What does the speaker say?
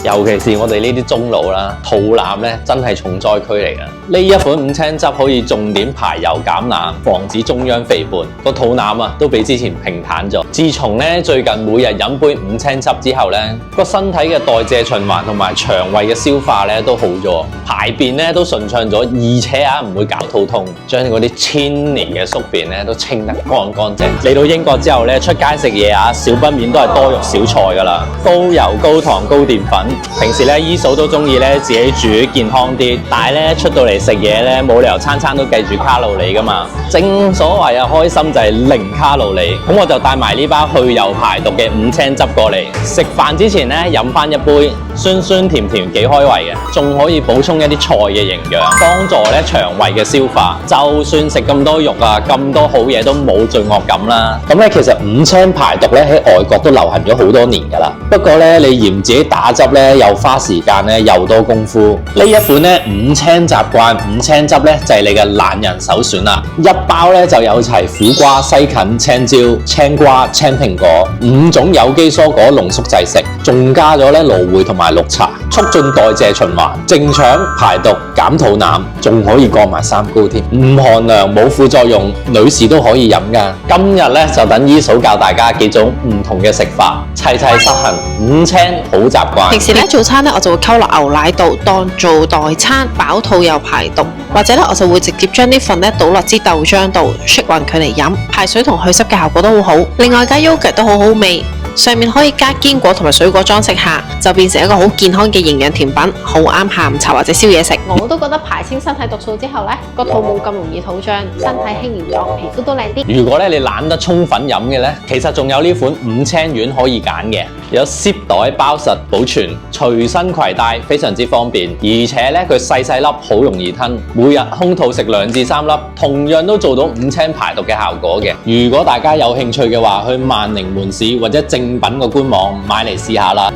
尤其是我哋呢啲中老啦，肚腩咧真係重災區嚟㗎。呢一款五青汁可以重點排油減腩，防止中央肥胖，個肚腩啊都比之前平坦咗。自從咧最近每日飲杯五青汁之後咧，個身體嘅代謝循環同埋腸胃嘅消化咧都好咗，排便咧都順暢咗，而且唔會搞肚痛，將嗰啲千年嘅宿便咧都清得乾乾淨。嚟到英國之後咧，出街食嘢少不免都係多肉少菜㗎啦，高油高糖高澱粉。平時咧姨嫂都中意咧自己煮健康啲，但係咧出到嚟食嘢咧冇理由餐餐都計住卡路里㗎嘛。正所謂開心就係零卡路里，咁我就帶埋呢包去油排毒嘅五青汁過嚟。食飯之前咧飲翻一杯，酸酸甜甜幾開胃嘅，仲可以補充一啲菜嘅營養，幫助咧腸胃嘅消化。就算食咁多肉咁多好嘢都冇罪惡感啦。咁咧其實五青排毒咧喺外國都流行咗好多年㗎啦。不過咧你嫌自己打汁咧又花時間咧又多功夫，呢一款咧五青習慣五青汁咧就係你嘅懶人首選啦。一包咧就有齊苦瓜、西芹、青椒、青瓜、青蘋果5種有機蔬果濃縮製食，仲加咗咧蘆薈同埋綠茶，促進代謝循環、淨腸排毒、減肚腩，仲可以過埋三高添，唔寒涼冇副作用，女士都可以飲㗎。今日咧就等姨嫂教大家幾種唔同嘅食法，齊齊實行五青好習慣。平時咧早餐咧我就會溝落牛奶度當做代餐，飽肚又排毒，或者咧我就會直接將啲粉咧倒落支豆漿度，shake勻佢嚟飲，排水同去濕嘅效果都好好。另外加 yogurt 都好好味。上面可以加堅果同埋水果裝飾下，就變成一個好健康嘅營養甜品，好啱下午茶或者宵夜食。我都覺得排清身體毒素之後呢，個肚冇咁容易肚脹，身體輕盈咗，皮膚都靚啲。如果咧你懶得沖粉飲嘅呢，其實仲有呢款五青丸可以揀嘅，有攝袋包實保存，隨身攜帶非常之方便，而且呢，佢細細粒好容易吞，每日空肚食2至3粒，同樣都做到五青排毒嘅效果嘅。如果大家有興趣嘅話，去萬寧門市或者正品個官網買嚟試下啦。